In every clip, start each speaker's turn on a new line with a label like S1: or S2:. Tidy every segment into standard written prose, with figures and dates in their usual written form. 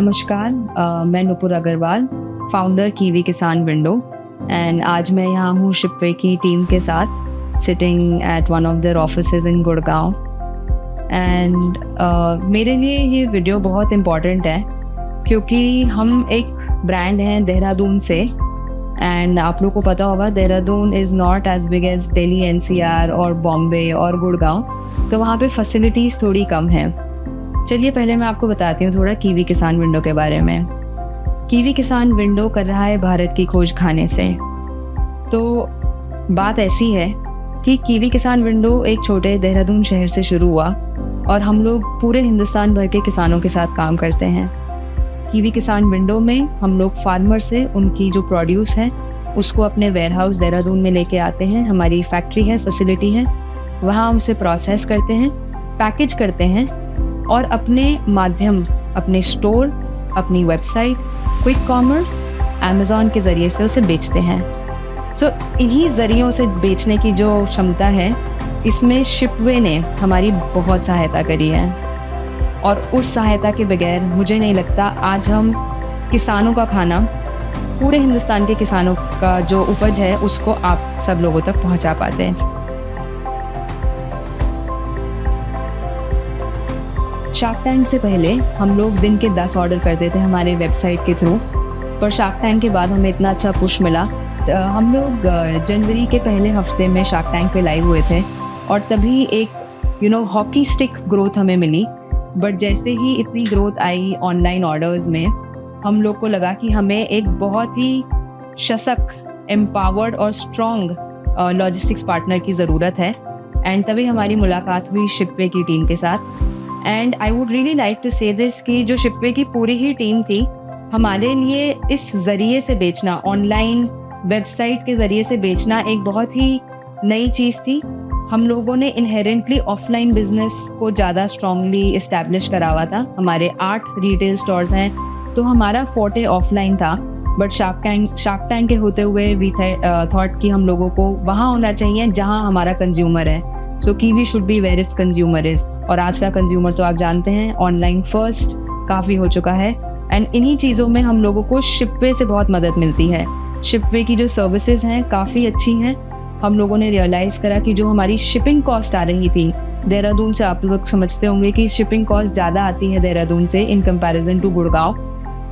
S1: नमस्कार, मैं Nupur Agarwal, founder kiwi किसान विंडो एंड आज मैं यहाँ हूँ शिपवे की टीम के साथ sitting at one of their offices in Gurgaon and मेरे लिए ये वीडियो बहुत इम्पॉर्टेंट है क्योंकि हम एक ब्रांड हैं देहरादून से एंड आप लोग को पता होगा Dehradun is not as big as Delhi NCR और बॉम्बे और गुड़गांव, तो वहाँ पे फैसिलिटीज़ थोड़ी कम हैं। चलिए पहले मैं आपको बताती हूँ थोड़ा कीवी किसान विंडो के बारे में। कीवी किसान विंडो कर रहा है भारत की खोज खाने से। तो बात ऐसी है कि कीवी किसान विंडो एक छोटे देहरादून शहर से शुरू हुआ और हम लोग पूरे हिंदुस्तान भर के किसानों के साथ काम करते हैं। कीवी किसान विंडो में हम लोग फार्मर से उनकी जो प्रोड्यूस है उसको अपने वेयरहाउस देहरादून में लेके आते हैं। हमारी फैक्ट्री है, फैसिलिटी है, वहाँ उसे प्रोसेस करते हैं, पैकेज करते हैं और अपने माध्यम, अपने स्टोर, अपनी वेबसाइट, क्विक कॉमर्स, अमेज़ॉन के ज़रिए से उसे बेचते हैं। सो इन्हीं ज़रियों से बेचने की जो क्षमता है इसमें शिपवे ने हमारी बहुत सहायता करी है और उस सहायता के बगैर मुझे नहीं लगता आज हम किसानों का खाना, पूरे हिंदुस्तान के किसानों का जो उपज है उसको आप सब लोगों तक पहुंचा पाते हैं। शार्क टैंक से पहले हम लोग दिन के 10 ऑर्डर करते थे हमारे वेबसाइट के थ्रू, पर शार्क टैंक के बाद हमें इतना अच्छा पुश मिला। हम लोग जनवरी के पहले हफ्ते में शार्क टैंक पे लाइव हुए थे और तभी एक हॉकी स्टिक ग्रोथ हमें मिली। बट जैसे ही इतनी ग्रोथ आई ऑनलाइन ऑर्डर्स में, हम लोग को लगा कि हमें एक बहुत ही सशक्त, एम्पावर्ड और स्ट्रॉन्ग लॉजिस्टिक्स पार्टनर की ज़रूरत है एंड तभी हमारी मुलाकात हुई शिपवे की टीम के साथ। And I would really like to say this कि जो शिपवे की पूरी ही टीम थी, हमारे लिए इस ज़रिए से बेचना, ऑनलाइन वेबसाइट के ज़रिए से बेचना एक बहुत ही नई चीज़ थी। हम लोगों ने इनहेरेंटली ऑफलाइन बिजनेस को ज़्यादा स्ट्रांगली इस्टेब्लिश करा हुआ था। हमारे 8 रिटेल स्टोर्स हैं, तो हमारा फोर्टे ऑफलाइन था। बट शार्क टैंक के होते हुए वी थॉट कि हम लोगों को वहाँ होना चाहिए जहाँ हमारा कंज्यूमर है। So Kiwi should be where its consumer is. और आज का कंज्यूमर तो आप जानते हैं ऑनलाइन फर्स्ट काफ़ी हो चुका है एंड इन्हीं चीज़ों में हम लोगों को शिपवे से बहुत मदद मिलती है। शिपवे की जो सर्विसेज हैं काफ़ी अच्छी हैं। हम लोगों ने रियलाइज़ करा कि जो हमारी शिपिंग कॉस्ट आ रही थी देहरादून से, आप लोग समझते होंगे कि शिपिंग कॉस्ट ज़्यादा आती है देहरादून से इन कंपैरिजन टू गुड़गांव,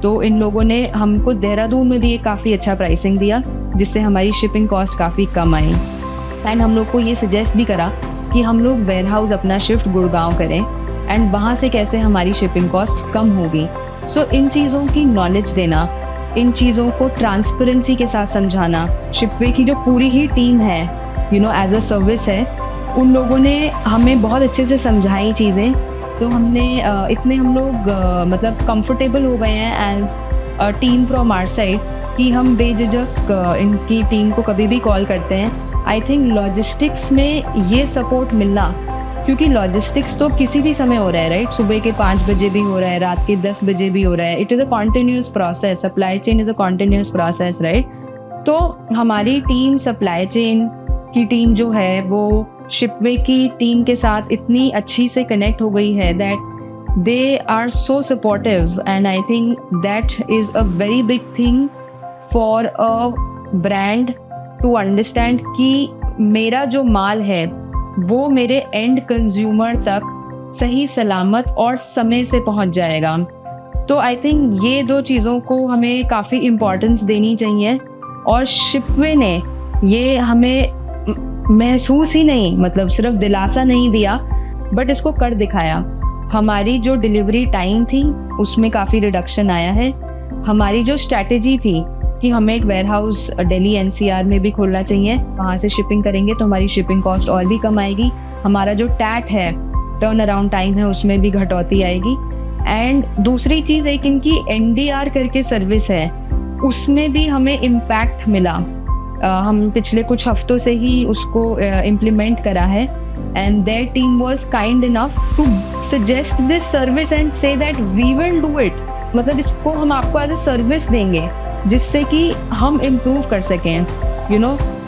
S1: तो इन लोगों ने हमको देहरादून में भी एक काफ़ी अच्छा प्राइसिंग दिया जिससे हमारी शिपिंग कॉस्ट काफ़ी कम आई। एंड हम लोग को ये सजेस्ट भी करा कि हम लोग वेयरहाउस अपना शिफ्ट गुड़गांव करें एंड वहाँ से कैसे हमारी शिपिंग कॉस्ट कम होगी। सो इन चीज़ों की नॉलेज देना, इन चीज़ों को ट्रांसपेरेंसी के साथ समझाना, शिपवे की जो पूरी ही टीम है एज अ सर्विस है, उन लोगों ने हमें बहुत अच्छे से समझाई चीज़ें। तो हमने इतने हम लोग मतलब कंफर्टेबल हो गए हैं as a team from our side कि हम बेझिझक इनकी टीम को कभी भी कॉल करते हैं। आई थिंक लॉजिस्टिक्स में ये सपोर्ट मिलना, क्योंकि लॉजिस्टिक्स तो किसी भी समय हो रहा है, राइट? सुबह के 5 बजे भी हो रहा है, रात के 10 बजे भी हो रहा है। It is a continuous process, supply chain is a continuous process, right? तो हमारी टीम, सप्लाई चेन की टीम जो है वो शिपवे की टीम के साथ इतनी अच्छी से कनेक्ट हो गई है that they are so supportive and I think that is a very big thing for a brand to understand कि मेरा जो माल है वो मेरे एंड कंज्यूमर तक सही सलामत और समय से पहुंच जाएगा। तो आई थिंक ये 2 चीज़ों को हमें काफ़ी इम्पोर्टेंस देनी चाहिए और शिपवे ने ये हमें महसूस ही नहीं, मतलब सिर्फ दिलासा नहीं दिया, बट इसको कर दिखाया। हमारी जो डिलीवरी टाइम थी उसमें काफ़ी रिडक्शन आया है। हमारी जो स्ट्रैटेजी थी कि हमें एक वेयरहाउस दिल्ली एनसीआर में भी खोलना चाहिए, वहाँ से शिपिंग करेंगे तो हमारी शिपिंग कॉस्ट और भी कम आएगी। हमारा जो टैट है, टर्न अराउंड टाइम है, उसमें भी घटौती आएगी। एंड दूसरी चीज़ एक इनकी एनडीआर करके सर्विस है, उसमें भी हमें इम्पैक्ट मिला। हम पिछले कुछ हफ्तों से ही उसको इम्प्लीमेंट करा है and their team was kind enough to suggest this service and say that we will do it. मतलब इसको हम आपको एज अ सर्विस देंगे जिससे कि हम इम्प्रूव कर सकें,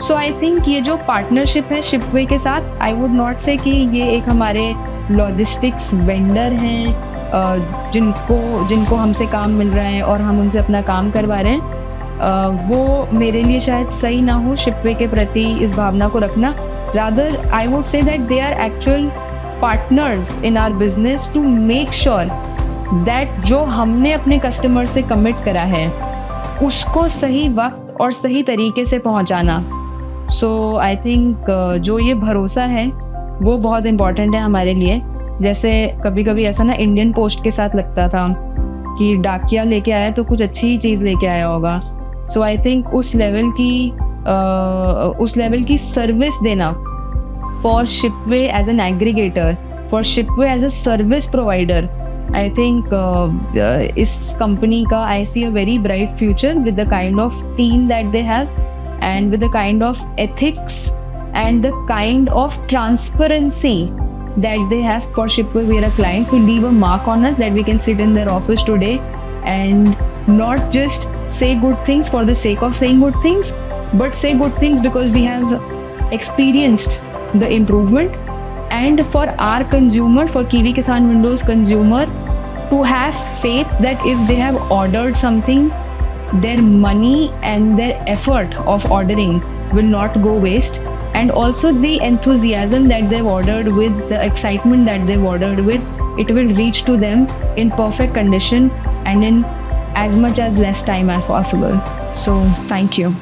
S1: सो आई थिंक ये जो पार्टनरशिप है शिपवे के साथ, आई वुड नॉट से कि ये एक हमारे लॉजिस्टिक्स वेंडर हैं जिनको हमसे काम मिल रहा है और हम उनसे अपना काम करवा रहे हैं, वो मेरे लिए शायद सही ना हो शिपवे के प्रति इस भावना को रखना. Rather I would say that they are actual partners in our business to make sure that जो हमने अपने कस्टमर से कमिट करा है उसको सही वक्त और सही तरीके से पहुंचाना. सो आई थिंक जो ये भरोसा है वो बहुत इम्पॉर्टेंट है हमारे लिए. जैसे कभी कभी ऐसा ना इंडियन पोस्ट के साथ लगता था कि डाकिया लेके आया तो कुछ अच्छी चीज़ लेके आया होगा. सो आई थिंक उस लेवल की सर्विस देना for Shipway as an aggregator, for Shipway as a service provider, I think इस कंपनी का I see a very bright future with the kind of team that they have and with the kind of ethics and the kind of transparency that they have for Shipway. We are a client to leave a mark on us that we can sit in their office today and not just say good things for the sake of saying good things, but say good things because we have experienced the improvement. And for our consumer, for Kiwi Kisan Windows consumer, to have faith that if they have ordered something, their money and their effort of ordering will not go waste. And also the enthusiasm that they've ordered with, the excitement that they've ordered with, it will reach to them in perfect condition and in as much as less time as possible. So thank you.